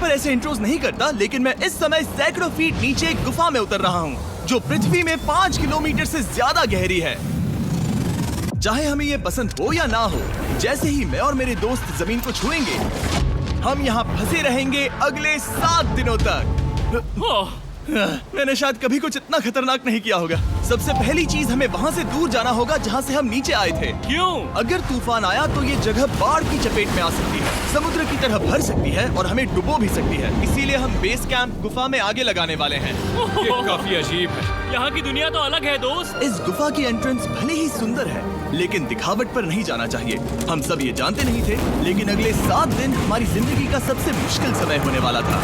पर ऐसे इंट्रोज नहीं करता, लेकिन मैं इस समय सैकड़ों फीट नीचे एक गुफा में उतर रहा हूँ जो पृथ्वी में 5 किलोमीटर से ज्यादा गहरी है। चाहे हमें ये पसंद हो या ना हो, जैसे ही मैं और मेरे दोस्त जमीन को छुएंगे, हम यहाँ फंसे रहेंगे अगले 7 दिनों तक। मैंने शायद कभी कुछ इतना खतरनाक नहीं किया होगा। सबसे पहली चीज, हमें वहाँ से दूर जाना होगा जहाँ से हम नीचे आए थे। क्यों? अगर तूफान आया तो ये जगह बाढ़ की चपेट में आ सकती है, समुद्र की तरह भर सकती है और हमें डुबो भी सकती है। इसीलिए हम बेस कैंप गुफा में आगे लगाने वाले हैं। ये काफी अजीब है। यहाँ की दुनिया तो अलग है दोस्त। इस गुफा की एंट्रेंस भले ही सुंदर है, लेकिन दिखावट पर नहीं जाना चाहिए। हम सब ये जानते नहीं थे, लेकिन अगले 7 दिन हमारी जिंदगी का सबसे मुश्किल समय होने वाला था।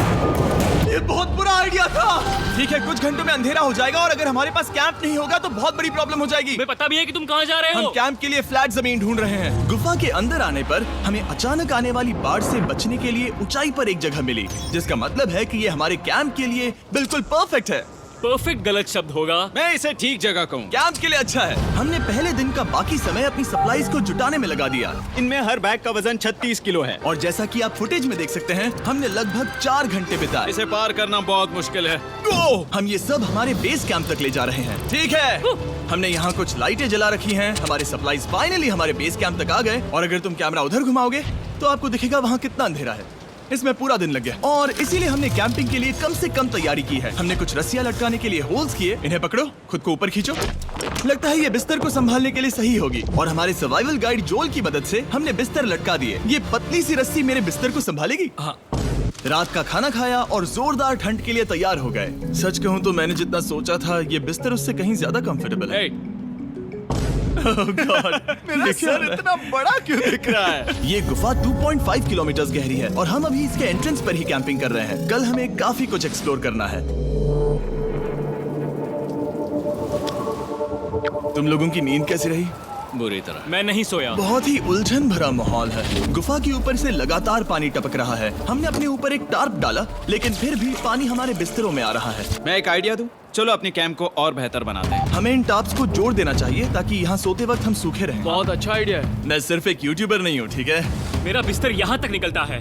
ये बहुत बुरा आइडिया था। ठीक है, कुछ घंटों में अंधेरा हो जाएगा और अगर हमारे पास कैंप नहीं होगा तो बहुत बड़ी प्रॉब्लम हो जाएगी। तुम्हें पता भी है कि तुम कहाँ जा रहे हम हो? कैंप के लिए फ्लैट जमीन ढूंढ रहे हैं। गुफा के अंदर आने पर हमें अचानक आने वाली बाढ़ से बचने के लिए ऊंचाई पर एक जगह मिली, जिसका मतलब है कि ये हमारे कैंप के लिए बिल्कुल परफेक्ट है। परफेक्ट गलत शब्द होगा। मैं इसे ठीक जगह कहूँ। कैंप के लिए अच्छा है। हमने पहले दिन का बाकी समय अपनी सप्लाईज को जुटाने में लगा दिया। इनमें हर बैग का वजन 36 किलो है। और जैसा कि आप फुटेज में देख सकते हैं, हमने लगभग 4 घंटे बिताए। इसे पार करना बहुत मुश्किल है। हम ये सब हमारे बेस कैंप तक ले जा रहे हैं। ठीक है, हमने यहाँ कुछ लाइटें जला रखी हैं। हमारे सप्लाईज फाइनली हमारे बेस कैंप तक आ गए। और अगर तुम कैमरा उधर घुमाओगे तो आपको दिखेगा वहाँ कितना अंधेरा है। इसमें पूरा दिन लग गया और इसीलिए हमने कैंपिंग के लिए कम से कम तैयारी की है। हमने कुछ रस्सियां लटकाने के लिए होल्स किए। इन्हें पकड़ो, खुद को ऊपर खींचो। लगता है ये बिस्तर को संभालने के लिए सही होगी। और हमारे सर्वाइवल गाइड जोल की मदद से हमने बिस्तर लटका दिए। ये पतली सी रस्सी मेरे बिस्तर को संभालेगी। हाँ। रात का खाना खाया और जोरदार ठंड के लिए तैयार हो गए। सच कहूँ तो मैंने जितना सोचा था, ये बिस्तर उससे कहीं ज्यादा कंफर्टेबल है। Oh God, मेरा सर इतना बड़ा क्यों दिख रहा है? ये गुफा 2.5 किलोमीटर गहरी है और हम अभी इसके एंट्रेंस पर ही कैंपिंग कर रहे हैं। कल हमें काफी कुछ एक्सप्लोर करना है। तुम लोगों की नींद कैसी रही? बुरी तरह। मैं नहीं सोया। बहुत ही उलझन भरा माहौल है। गुफा के ऊपर से लगातार पानी टपक रहा है। हमने अपने ऊपर एक टार्प डाला, लेकिन फिर भी पानी हमारे बिस्तरों में आ रहा है। मैं एक आइडिया दूं? चलो अपने कैंप को और बेहतर बनाते हैं। हमें इन टार्प्स को जोड़ देना चाहिए ताकि यहाँ सोते वक्त हम सूखे रहें। बहुत अच्छा आइडिया है। मैं सिर्फ एक यूट्यूबर नहीं हूँ, ठीक है? मेरा बिस्तर यहाँ तक निकलता है।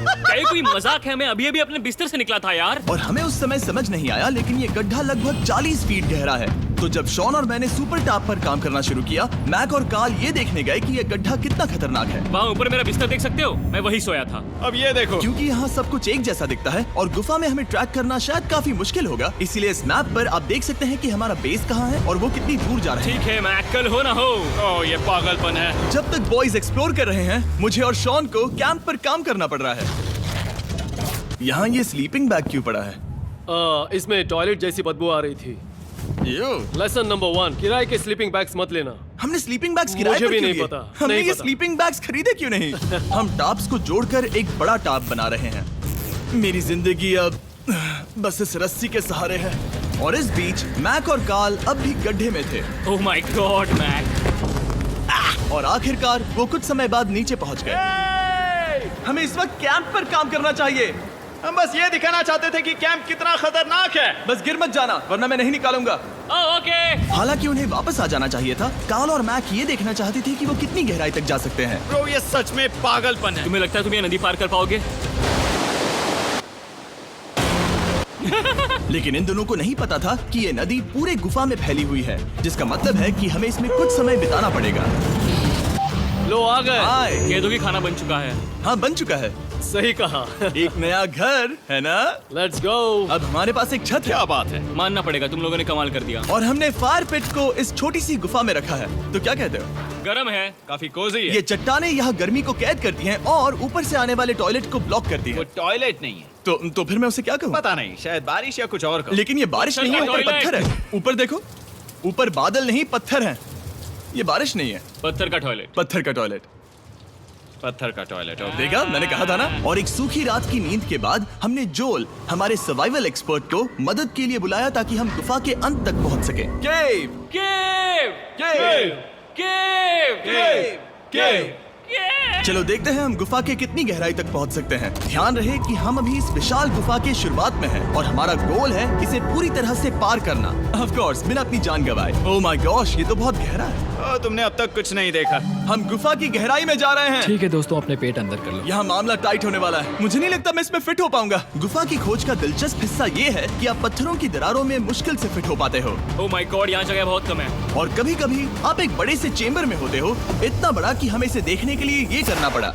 क्या ये कोई मजाक है? मैं अभी अभी अपने बिस्तर से निकला था यार। और हमें उस समय समझ नहीं आया, लेकिन ये गड्ढा लगभग 40 फीट गहरा है। तो जब शॉन और मैंने सुपर टॉप पर काम करना शुरू किया, मैक और कार्ल ये देखने गए कि ये गड्ढा कितना खतरनाक है। वहाँ ऊपर मेरा बिस्तर देख सकते हो? मैं वही सोया था। अब ये देखो। क्योंकि यहाँ सब कुछ एक जैसा दिखता है और गुफा में हमें ट्रैक करना शायद काफी मुश्किल होगा, इसीलिए इस मैप पर आप देख सकते हैं कि हमारा बेस कहाँ है और वो कितनी दूर जा रहा है। ठीक है, मैं कल हो ना हो। ओह, ये पागलपन है। जब तक बॉयज एक्सप्लोर कर रहे हैं, मुझे और शॉन को कैंप पर काम करना पड़ रहा है। यहाँ ये स्लीपिंग बैग क्यों पड़ा है? इसमें टॉयलेट जैसी बदबू आ रही थी। लेसन नंबर 1, किराए के स्लीपिंग बैग्स मत लेना। हमने स्लीपिंग बैग्स किराए मुझे पर भी क्यों नहीं लिए? पता, हमने नहीं ये पता। स्लीपिंग बैग्स खरीदे क्यों नहीं? हम टॉप्स को जोड़कर एक बड़ा टॉप बना रहे हैं। मेरी जिंदगी अब बस इस रस्सी के सहारे है। और इस बीच मैक और कार्ल अब भी गड्ढे में थे। Oh my God Mac. और आखिरकार वो कुछ समय बाद नीचे पहुंच गए। हमें इस वक्त कैंप पर काम करना चाहिए। हम बस ये दिखाना चाहते थे कि कैंप कितना खतरनाक है। बस गिर मत जाना, वरना मैं नहीं निकालूंगा। ओके। हालांकि उन्हें वापस आ जाना चाहिए था। कार्ल और मैक ये देखना चाहते थे कि वो कितनी गहराई तक जा सकते हैं। ब्रो, ये सच में पागलपन है। तुम्हें लगता है तुम ये नदी पार कर पाओगे? लेकिन इन दोनों को नहीं पता था कि ये नदी पूरे गुफा में फैली हुई है, जिसका मतलब है कि हमें इसमें कुछ समय बिताना पड़ेगा। लो आ गए। हाय। कह दो कि खाना बन चुका है। हाँ, बन चुका है। सही कहा। एक नया घर है ना? Let's go. अब हमारे पास एक छत है। क्या बात है। मानना पड़ेगा, तुम लोगों ने कमाल कर दिया। और हमने फायर पिट को इस छोटी सी गुफा में रखा है। तो क्या कहते हो? गरम है। काफी कोजी है। ये चट्टानें यहाँ गर्मी को कैद करती हैं और ऊपर से आने वाले टॉयलेट को ब्लॉक करती वो हैं। टॉयलेट नहीं है। तो फिर मैं उसे क्या कहूँ? पता नहीं, शायद बारिश या कुछ और। लेकिन ये बारिश नहीं है, ऊपर टॉयलेट। पत्थर है। ऊपर देखो, ऊपर बादल नहीं पत्थर हैं। ये बारिश नहीं है, पत्थर का टॉयलेट। पत्थर का टॉयलेट। पत्थर का टॉयलेट। और देखा, मैंने कहा था ना। और एक सूखी रात की नींद के बाद हमने जोल, हमारे सर्वाइवल एक्सपर्ट को मदद के लिए बुलाया ताकि हम गुफा के अंत तक पहुंच सके। केव, केव, केव, केव, केव, केव। केव। चलो देखते हैं हम गुफा के कितनी गहराई तक पहुंच सकते हैं। ध्यान रहे कि हम अभी इस विशाल गुफा के शुरुआत में हैं और हमारा गोल है इसे पूरी तरह से पार करना। ऑफ कोर्स, बिना अपनी जान गंवाए। ओह माय गॉश, ये तो बहुत गहरा है। ओ, तुमने अब तक कुछ नहीं देखा। हम गुफा की गहराई में जा रहे हैं। ठीक है दोस्तों, अपने पेट अंदर कर लो। यहाँ मामला टाइट होने वाला है। मुझे नहीं लगता मैं इसमें फिट हो पाऊंगा। गुफा की खोज का दिलचस्प हिस्सा ये है कि आप पत्थरों की दरारों में मुश्किल से फिट हो पाते हो, ओह माय गॉड, यहाँ जगह बहुत कम है। और कभी कभी आप एक बड़े से चेम्बर में होते हो, इतना बड़ा कि हमें इसे देखने के लिए ये करना पड़ा।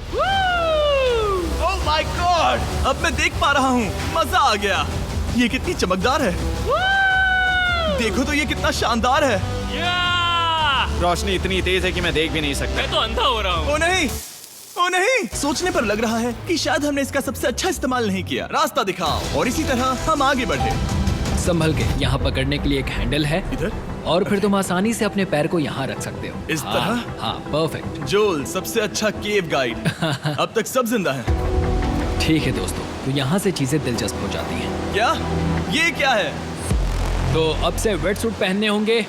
ओह माय गॉड, अब मैं देख पा रहा हूँ। मजा आ गया। ये कितनी चमकदार है। देखो तो ये कितना शानदार है। रोशनी इतनी तेज है कि मैं देख भी नहीं सकता। मैं तो अंधा हो रहा हूँ। ओ नहीं, ओ नहीं, सोचने पर लग रहा है कि शायद हमने इसका सबसे अच्छा इस्तेमाल नहीं किया। रास्ता दिखाओ। और इसी तरह हम आगे बढ़े। संभल के, यहाँ पकड़ने के लिए एक हैंडल है इधर और फिर तुम आसानी से अपने पैर को यहाँ रख सकते हो। इस हाँ, तरह? हाँ, परफेक्ट। जोल, सबसे अच्छा केव गाइड। अब तक सब जिंदा हैं। ठीक है दोस्तों, तो यहाँ से चीजें दिलचस्प हो जाती हैं। क्या? ये क्या है? तो अब से वेट सूट पहनने होंगे।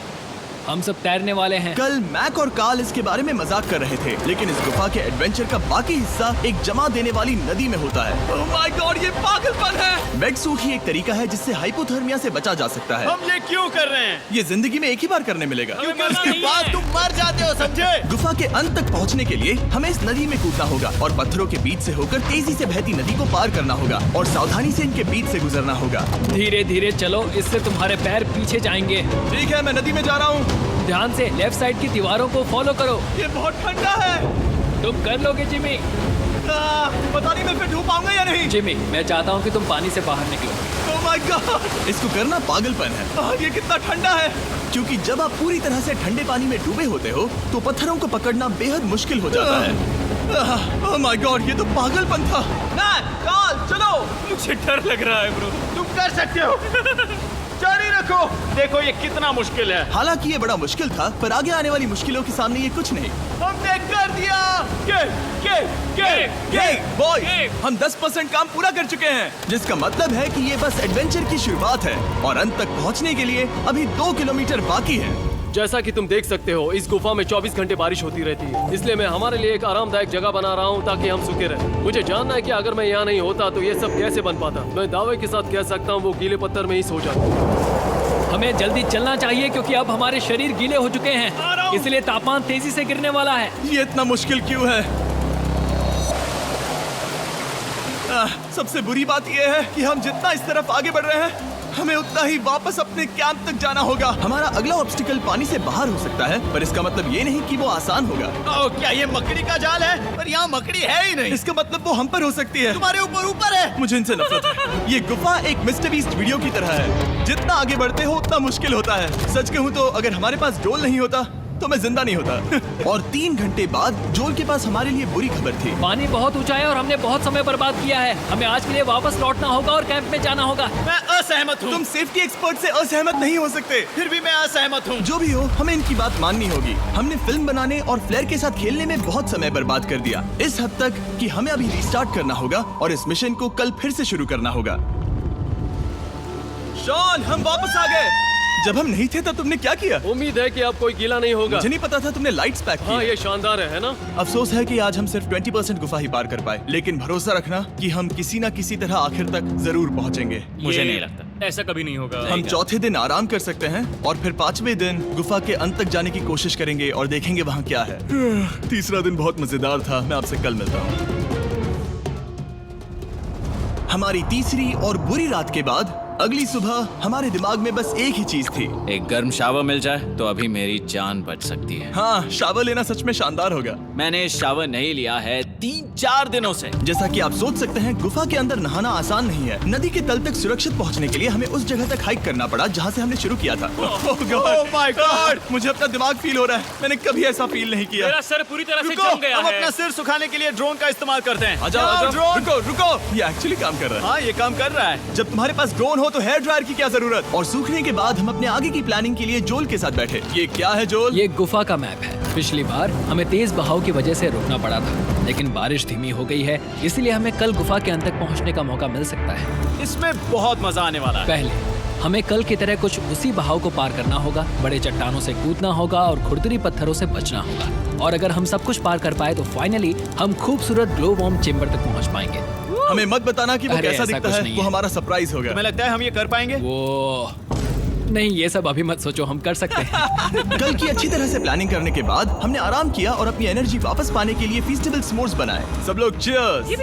हम सब तैरने वाले हैं। कल मैक और कार्ल इसके बारे में मजाक कर रहे थे, लेकिन इस गुफा के एडवेंचर का बाकी हिस्सा एक जमा देने वाली नदी में होता है। ओह माय गॉड, ये पागलपन है। वेट सूट ही एक तरीका है जिससे हाइपोथर्मिया से बचा जा सकता है। हम ये क्यों कर रहे हैं? ये जिंदगी में एक ही बार करने मिलेगा। क्योंकि उसके बाद तुम मर जाते हो, समझे? गुफा के अंत तक पहुंचने के लिए हमें इस नदी में कूदना होगा और पत्थरों के बीच से होकर तेजी से बहती नदी को पार करना होगा और सावधानी से इनके बीच से गुजरना होगा। धीरे धीरे चलो, इससे तुम्हारे पैर पीछे जाएंगे। ठीक है, मैं नदी में जा रहा हूँ। ध्यान से लेफ्ट साइड की दीवारों को फॉलो करो। ये बहुत ठंडा है। तुम कर लोगे जिमी। पता नहीं मैं फिट हो पाऊंगा या नहीं। जिमी, मैं चाहता हूँ कि तुम पानी से बाहर निकलो। ओह माय गॉड, इसको करना पागलपन है। ये कितना ठंडा है। क्योंकि जब आप पूरी तरह से ठंडे पानी में डूबे होते हो तो पत्थरों को पकड़ना बेहद मुश्किल हो जाता है। ओह माय गॉड, ये तो पागलपन था। कार्ल, चलो। मुझे डर लग रहा है ब्रो। तुम कर सकते हो। जारी रखो। देखो ये कितना मुश्किल है। हालांकि ये बड़ा मुश्किल था, पर आगे आने वाली मुश्किलों के सामने ये कुछ नहीं। हमने कर दिया। बॉय, हम 10% काम पूरा कर चुके हैं, जिसका मतलब है कि ये बस एडवेंचर की शुरुआत है और अंत तक पहुंचने के लिए अभी 2 किलोमीटर बाकी है। जैसा कि तुम देख सकते हो, इस गुफा में 24 घंटे बारिश होती रहती है, इसलिए मैं हमारे लिए एक आरामदायक जगह बना रहा हूँ ताकि हम सूखे रहें। मुझे जानना है कि अगर मैं यहाँ नहीं होता तो ये सब कैसे बन पाता। मैं दावे के साथ कह सकता हूँ वो गीले पत्थर में ही सो जाते। हमें जल्दी चलना चाहिए क्योंकि अब हमारे शरीर गीले हो चुके हैं, इसलिए तापमान तेजी से गिरने वाला है। ये इतना मुश्किल क्यों है? सबसे बुरी बात यह है कि हम जितना इस तरफ आगे बढ़ रहे हैं, हमें उतना ही वापस अपने कैंप तक जाना होगा। हमारा अगला ऑब्स्टिकल पानी से बाहर हो सकता है, पर इसका मतलब ये नहीं कि वो आसान होगा। ओह, क्या ये मकड़ी का जाल है? पर यहाँ मकड़ी है ही नहीं। इसका मतलब वो हम पर हो सकती है। तुम्हारे ऊपर है। मुझे इनसे नफरत है। ये गुफा एक मिस्टर बीस्ट वीडियो की तरह है। जितना आगे बढ़ते हो उतना मुश्किल होता है। सच कहूँ तो अगर हमारे पास जोल नहीं होता तो मैं जिंदा नहीं होता। और 3 घंटे बाद जोल के पास हमारे लिए बुरी खबर थी। पानी बहुत ऊंचा है और हमने बहुत समय बर्बाद किया है। हमें आज के लिए वापस लौटना होगा और कैंप में जाना होगा। मैं असहमत हूँ। तुम सेफ्टी एक्सपर्ट से असहमत नहीं हो सकते। फिर भी मैं असहमत हूँ। जो भी हो, हमें इनकी बात माननी होगी। हमने फिल्म बनाने और फ्लेयर के साथ खेलने में बहुत समय बर्बाद कर दिया, इस हद तक कि हमें अभी रिस्टार्ट करना होगा और इस मिशन को कल फिर से शुरू करना होगा। शॉन, हम वापस आ गए। जब हम नहीं थे तब तुमने क्या किया? उम्मीद है कि अब कोई गीला नहीं होगा। मुझे नहीं पता था तुमने लाइट्स पैक हाँ, की। ये शानदार है ना? अफसोस है कि आज हम सिर्फ 20% गुफा ही पार कर पाए, लेकिन भरोसा रखना कि हम किसी न किसी तरह आखिर तक जरूर पहुंचेंगे। मुझे नहीं लगता। ऐसा कभी नहीं होगा। हम चौथे दिन आराम कर सकते हैं और फिर 5वें दिन गुफा के अंत तक जाने की कोशिश करेंगे और देखेंगे वहाँ क्या है। तीसरा दिन बहुत मजेदार था। मैं आपसे कल मिलता हूँ। हमारी तीसरी और बुरी रात के बाद अगली सुबह हमारे दिमाग में बस एक ही चीज थी। एक गर्म शावर मिल जाए तो अभी मेरी जान बच सकती है। हाँ, शावर लेना सच में शानदार होगा। मैंने शावर नहीं लिया है 3-4 दिनों से। जैसा कि आप सोच सकते हैं, गुफा के अंदर नहाना आसान नहीं है। नदी के तल तक सुरक्षित पहुंचने के लिए हमें उस जगह तक हाइक करना पड़ा जहां से हमने शुरू किया था। Oh my God! मुझे अपना दिमाग फील हो रहा है। मैंने कभी ऐसा फील नहीं किया। मेरा सर पूरी तरह से रुको, जम गया हम है। अपना सिर सुखाने के लिए ड्रोन का इस्तेमाल करते हैं। आजाओ, आजाओ, ड्रोन। रुको, रुको। ये एक्चुअली काम कर रहा है। हाँ, ये काम कर रहा है। जब तुम्हारे पास ड्रोन हो तो हेयर ड्रायर की क्या जरूरत। और सूखने के बाद हम अपने आगे की प्लानिंग के लिए जोल के साथ बैठे। ये क्या है जोल? ये गुफा का मैप है। पिछली बार हमें तेज बहाव की वजह से रुकना पड़ा था, लेकिन बारिश धीमी हो गई है, इसलिए हमें कल गुफा के अंत तक पहुंचने का मौका मिल सकता है। इसमें बहुत मजा आने वाला है। पहले हमें कल की तरह कुछ उसी बहाव को पार करना होगा, बड़े चट्टानों से कूदना होगा और खुरदुरी पत्थरों से बचना होगा। और अगर हम सब कुछ पार कर पाए तो फाइनली हम खूबसूरत ग्लो वार्म चेम्बर तक पहुंच पाएंगे। हमें मत बताना कि वो अरे, कैसा ऐसा दिखता कुछ है। नहीं वो है। हमारा सरप्राइज होगा। तुम्हें लगता है हम ये कर पाएंगे? वो नहीं, ये सब अभी मत सोचो, हम कर सकते हैं। कल की अच्छी तरह से प्लानिंग करने के बाद हमने आराम किया और अपनी एनर्जी वापस पाने के लिए फीस्टेबल s'mores बनाए। सब लोग cheers!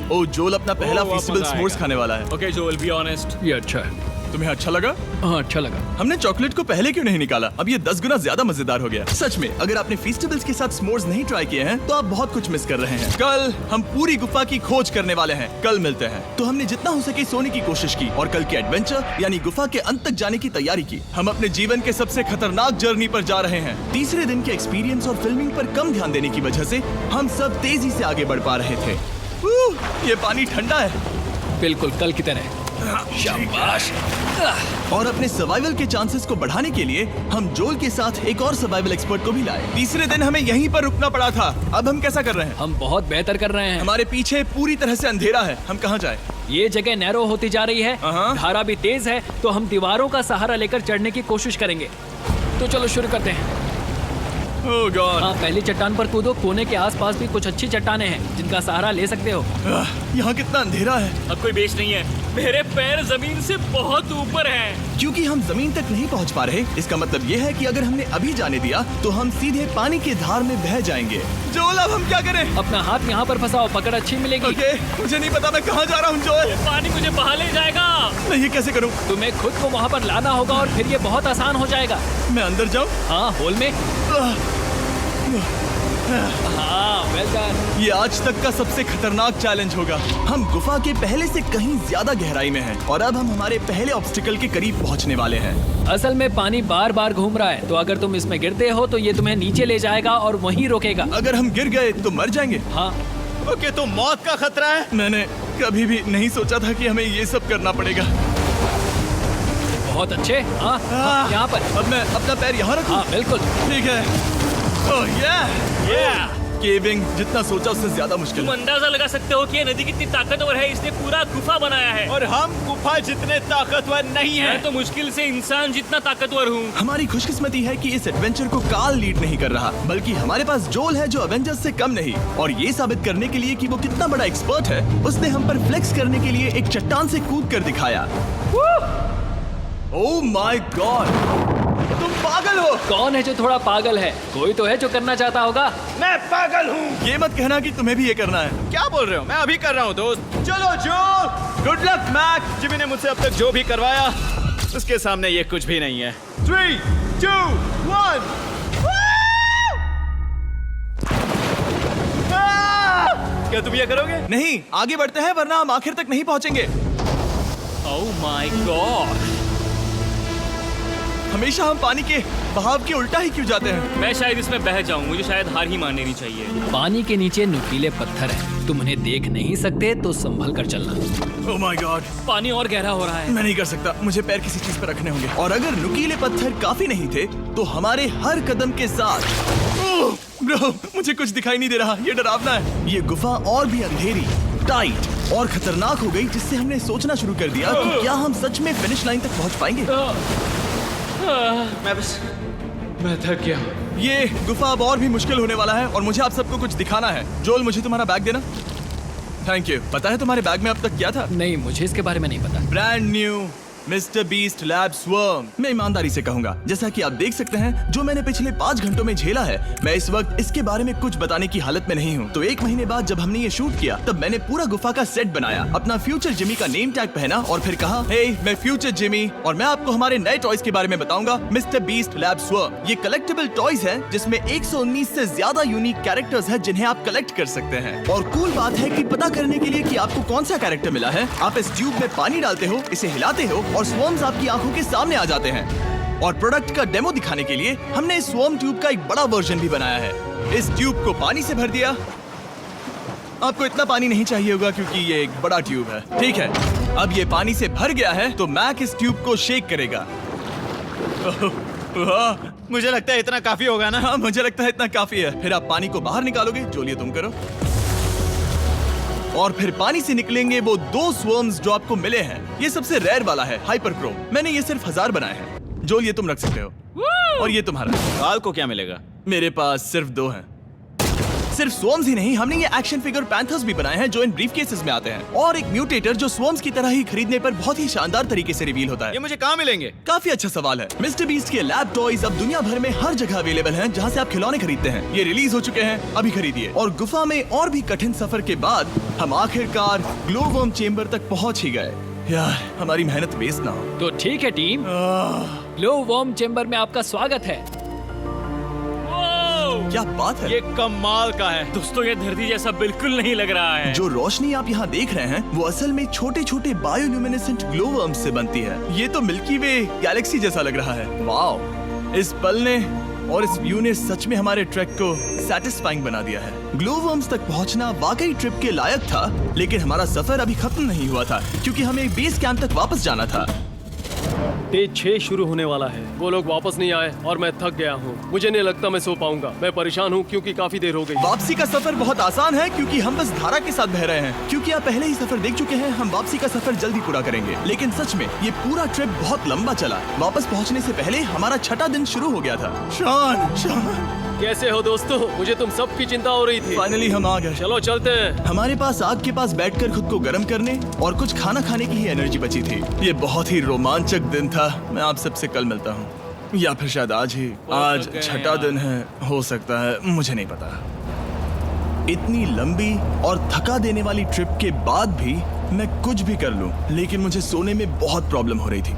ओ जोल अपना पहला वाह, फीस्टेबल मजा s'mores आएगा। खाने वाला है। ओके जोल, बी ऑनेस्ट। ये अच्छा है। तुम्हें अच्छा लगा? हाँ, अच्छा लगा। हमने चॉकलेट को पहले क्यों नहीं निकाला? अब ये 10 गुना ज्यादा मजेदार हो गया। सच में, अगर आपने फीस्टेबल्स के साथ s'mores नहीं ट्राई किए हैं तो आप बहुत कुछ मिस कर रहे हैं। कल हम पूरी गुफा की खोज करने वाले हैं। कल मिलते हैं। तो हमने जितना हो सके सोने की कोशिश की और कल के एडवेंचर यानी गुफा के अंत तक जाने की तैयारी की। हम अपने जीवन के सबसे खतरनाक जर्नी पर जा रहे हैं। तीसरे दिन के एक्सपीरियंस और फिल्मिंग पर कम ध्यान देने की वजह से हम सब तेजी से आगे बढ़ पा रहे थे। ये पानी ठंडा है। बिल्कुल कल की तरह। शाबाश। और अपने सर्वाइवल के चांसेस को बढ़ाने के लिए हम जोल के साथ एक और सर्वाइवल एक्सपर्ट को भी लाए। तीसरे दिन हमें यहीं पर रुकना पड़ा था। अब हम कैसा कर रहे हैं? हम बहुत बेहतर कर रहे हैं। हमारे पीछे पूरी तरह से अंधेरा है। हम कहाँ जाएं? ये जगह नैरो होती जा रही है, हाँ। धारा भी तेज है, तो हम दीवारों का सहारा लेकर चढ़ने की कोशिश करेंगे। तो चलो शुरू करते हैं। ओह गॉड। हाँ, पहली चट्टान पर कूदो। कोने के आसपास भी कुछ अच्छी चट्टानें हैं जिनका सहारा ले सकते हो। यहाँ कितना अंधेरा है। अब कोई बेस नहीं है। मेरे पैर जमीन से बहुत ऊपर हैं। क्योंकि हम जमीन तक नहीं पहुँच पा रहे, इसका मतलब ये है कि अगर हमने अभी जाने दिया तो हम सीधे पानी की धार में बह जाएंगे। जोल, अब हम क्या करें? अपना हाथ यहाँ पर फंसाओ, पकड़ अच्छी मिलेगी। ओके, मुझे नहीं पता मैं कहाँ जा रहा हूँ जोल। पानी मुझे बहा ले जाएगा। मैं ये कैसे करूँ? तुम्हें खुद को वहाँ पर लाना होगा और फिर ये बहुत आसान हो जाएगा। मैं अंदर जाऊँ? हाँ, होल में। हाँ, वेल डन। ये आज तक का सबसे खतरनाक चैलेंज होगा। हम गुफा के पहले से कहीं ज्यादा गहराई में हैं और अब हम हमारे पहले ऑब्स्टिकल के करीब पहुंचने वाले हैं। असल में पानी बार बार घूम रहा है, तो अगर तुम इसमें गिरते हो तो ये तुम्हें नीचे ले जाएगा और वहीं रोकेगा। अगर हम गिर गए तो मर जाएंगे। हाँ, ओके, तो मौत का खतरा है। मैंने कभी भी नहीं सोचा था कि हमें ये सब करना पड़ेगा। बहुत अच्छे। हाँ, हाँ, यहाँ पर। अब मैं अपना पैर यहाँ रखूं? हाँ, बिल्कुल। ठीक है। ओह yeah! केविंग जितना सोचा उससे ज्यादा मुश्किल तुम है। अंदाजा लगा सकते हो कि ये नदी कितनी ताकतवर है। इसने पूरा गुफा बनाया है। और हम गुफा जितने ताकतवर नहीं मैं हैं। तो मुश्किल से इंसान जितना ताकतवर हूँ। हमारी खुशकिस्मती है कि इस एडवेंचर को काल लीड नहीं कर रहा, बल्कि हमारे पास जोल है जो अवेंजर्स से कम नहीं। और ये साबित करने के लिए कि वो कितना बड़ा एक्सपर्ट है, उसने हम पर फ्लेक्स करने के लिए एक चट्टान से कूद कर दिखाया। ओह माय गॉड, तुम पागल हो। कौन है जो थोड़ा पागल है? कोई तो है जो करना चाहता होगा। मैं पागल हूँ। ये मत कहना कि तुम्हें भी ये करना है। क्या बोल रहे हो? मैं अभी कर रहा हूँ दोस्त। चलो जो, गुड लक मैक। जिमी ने मुझसे अब तक जो भी करवाया उसके सामने ये कुछ भी नहीं है। 3, 2, 1। क्या तुम ये करोगे? नहीं, आगे बढ़ते हैं वरना हम आखिर तक नहीं पहुंचेंगे। ओह माय गॉड। हमेशा हम पानी के बहाव के उल्टा ही क्यों जाते हैं? मैं शायद इसमें बह जाऊं। मुझे शायद हार ही मान लेनी चाहिए। पानी के नीचे नुकीले पत्थर हैं। तुम उन्हें देख नहीं सकते तो संभल कर चलना। ओह माय गॉड, पानी और गहरा हो रहा है। मैं नहीं कर सकता। मुझे पैर किसी चीज पर रखने होंगे। और अगर नुकीले पत्थर काफी नहीं थे तो हमारे हर कदम के साथ ब्रो, मुझे कुछ दिखाई नहीं दे रहा। ये डरावना है। ये गुफा और भी अंधेरी, टाइट और खतरनाक हो गई, जिससे हमने सोचना शुरू कर दिया कि क्या हम सच में फिनिश लाइन तक पहुंच पाएंगे। मैं थक गया। ये गुफा अब और भी मुश्किल होने वाला है और मुझे आप सबको कुछ दिखाना है। जोल, मुझे तुम्हारा बैग देना। Thank you. पता है तुम्हारे बैग में अब तक क्या था? नहीं, मुझे इसके बारे में नहीं पता। Brand new mister beast lab swarm. मैं ईमानदारी से कहूंगा, जैसा कि आप देख सकते हैं, जो मैंने पिछले 5 घंटों में झेला है, मैं इस वक्त इसके बारे में कुछ बताने की हालत में नहीं हूँ। तो 1 महीने बाद जब हमने ये शूट किया, तब मैंने पूरा गुफा का सेट बनाया, अपना फ्यूचर जिमी का नेम टैग पहना और फिर कहा, हे मैं फ्यूचर जिमी और मैं आपको हमारे नए टॉयज के बारे में बताऊंगा, मिस्टर बीस्ट लैब स्वर्म। ये कलेक्टेबल टॉयज है जिसमें 119 से ज्यादा यूनिक कैरेक्टर्स है जिन्हें आप कलेक्ट कर सकते हैं। और कूल बात है कि पता करने के लिए कि आपको कौन सा कैरेक्टर मिला है, आप इस ट्यूब में पानी डालते हो, इसे हिलाते हो और स्वर्म्स आपकी आंखों के सामने आ जाते हैं। और प्रोडक्ट का डेमो दिखाने के लिए हमने इस स्वॉर्म ट्यूब का एक बड़ा वर्जन भी बनाया है। इस ट्यूब को पानी से भर दिया। आपको इतना पानी नहीं चाहिए होगा क्योंकि ये एक बड़ा ट्यूब है। ठीक है, अब ये पानी से भर गया है तो मैक इस ट्यूब को शेक करेगा। मुझे लगता है इतना काफी होगा ना? हाँ, मुझे लगता है इतना काफी है। फिर आप पानी को बाहर निकालोगे। जोलिए, तुम करो। और फिर पानी से निकलेंगे वो 2 स्वर्म्स जो आपको मिले हैं। ये सबसे रेयर वाला है, हाइपरक्रोम। मैंने ये सिर्फ 1000 बनाए हैं। जोल, ये तुम रख सकते हो। और ये तुम्हारा। काल को क्या मिलेगा? मेरे पास सिर्फ 2 हैं। सिर्फ स्वॉर्म्स ही नहीं, हमने ये एक्शन फिगर पैंथर्स भी बनाए हैं जो इन ब्रीफ केसेस में आते हैं, और एक म्यूटेटर जो स्वॉर्म्स की तरह ही खरीदने पर बहुत ही शानदार तरीके से रिवील होता है। ये मुझे कहाँ मिलेंगे? काफी अच्छा सवाल है। मिस्टर बीस्ट के लैब टॉयज अब दुनिया भर में हर जगह अवेलेबल हैं जहां से आप खिलौने खरीदते हैं। ये रिलीज हो चुके हैं, अभी खरीदिए। और गुफा में और भी कठिन सफर के बाद हम आखिरकार ग्लो वर्म चेम्बर तक पहुंच ही गए। यार, हमारी मेहनत वेस्ट ना हो। तो ठीक है टीम, ग्लो वर्म चेम्बर में आपका स्वागत है। क्या बात है, ये कमाल का है। दोस्तों ये धरती जैसा बिल्कुल नहीं लग रहा है। जो रोशनी आप यहाँ देख रहे हैं वो असल में छोटे छोटे बायोल्यूमिनेसेंट ग्लो वर्म्स से बनती है। ये तो मिल्की वे गैलेक्सी जैसा लग रहा है। वाओ, इस पल ने और इस व्यू ने सच में हमारे ट्रैक को सैटिस्फाइंग बना दिया है। ग्लो वर्म्स तक पहुंचना वाकई ट्रिप के लायक था, लेकिन हमारा सफर अभी खत्म नहीं हुआ था क्योंकि हमें बेस कैंप तक वापस जाना था। डे 6 शुरू होने वाला है। वो लोग वापस नहीं आए और मैं थक गया हूँ। मुझे नहीं लगता मैं सो पाऊंगा। मैं परेशान हूँ क्योंकि काफी देर हो गई। वापसी का सफर बहुत आसान है क्योंकि हम बस धारा के साथ बह रहे हैं। क्योंकि आप पहले ही सफर देख चुके हैं, हम वापसी का सफर जल्दी पूरा करेंगे। लेकिन सच में ये पूरा ट्रिप बहुत लंबा चला। वापस पहुंचने से पहले हमारा 6वां दिन शुरू हो गया था। शान, कैसे हो दोस्तों? मुझे तुम सबकी चिंता हो रही थी। फाइनली हम आ गए। चलो चलते हैं। हमारे पास आग के पास बैठकर खुद को गर्म करने और कुछ खाना खाने की ही एनर्जी बची थी। ये बहुत ही रोमांचक दिन था। मैं आप सबसे कल मिलता हूँ, या फिर शायद आज ही। आज 6वां दिन है, हो सकता है, मुझे नहीं पता। इतनी लंबी और थका देने वाली ट्रिप के बाद भी मैं कुछ भी कर लूं, लेकिन मुझे सोने में बहुत प्रॉब्लम हो रही थी।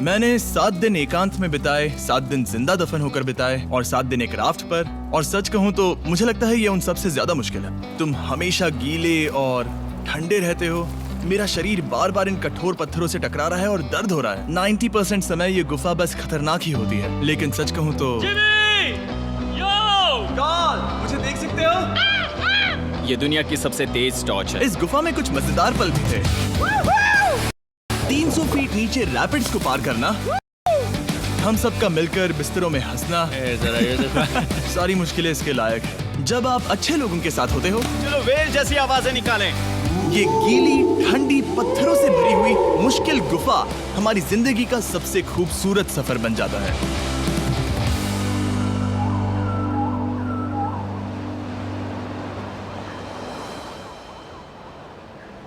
मैंने 7 दिन एकांत में बिताए, 7 दिन जिंदा दफन होकर बिताए और 7 दिन एक राफ्ट पर। और सच कहूं तो मुझे लगता है ये उन सबसे ज्यादा मुश्किल है। तुम हमेशा गीले और ठंडे रहते हो। मेरा शरीर बार बार इन कठोर पत्थरों से टकरा रहा है और दर्द हो रहा है। 90% समय ये गुफा बस खतरनाक ही होती है। लेकिन सच कहूं तो मुझे देख सकते हो, ये दुनिया की सबसे तेज टॉर्च है। इस गुफा में कुछ मजेदार पल भी थे। 300 फीट नीचे रैपिड्स को पार करना, हम सबका मिलकर बिस्तरों में हंसना, सारी मुश्किलें इसके लायक है जब आप अच्छे लोगों के साथ होते हो। चलो वेल जैसी आवाजें निकालें। ये गीली ठंडी पत्थरों से भरी हुई मुश्किल गुफा हमारी जिंदगी का सबसे खूबसूरत सफर बन जाता है।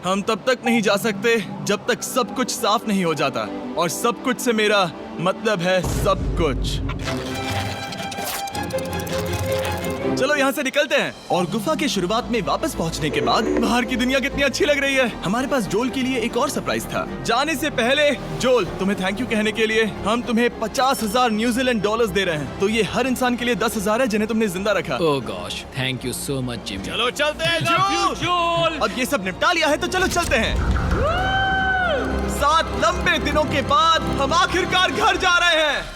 हम तब तक नहीं जा सकते जब तक सब कुछ साफ नहीं हो जाता, और सब कुछ से मेरा मतलब है सब कुछ। चलो यहाँ से निकलते हैं। और गुफा के शुरुआत में वापस पहुँचने के बाद बाहर की दुनिया कितनी अच्छी लग रही है। हमारे पास जोल के लिए एक और सरप्राइज था। जाने से पहले जोल, तुम्हें थैंक यू कहने के लिए हम तुम्हें 50,000 न्यूजीलैंड डॉलर्स दे रहे हैं। तो ये हर इंसान के लिए 10,000 है जिन्हें तुमने जिंदा रखा। Oh gosh, thank you so much Jimmy. चलो चलते हैं जोल। अब ये सब निपटा लिया है तो चलो चलते हैं। 7 लंबे दिनों के बाद हम आखिरकार घर जा रहे हैं।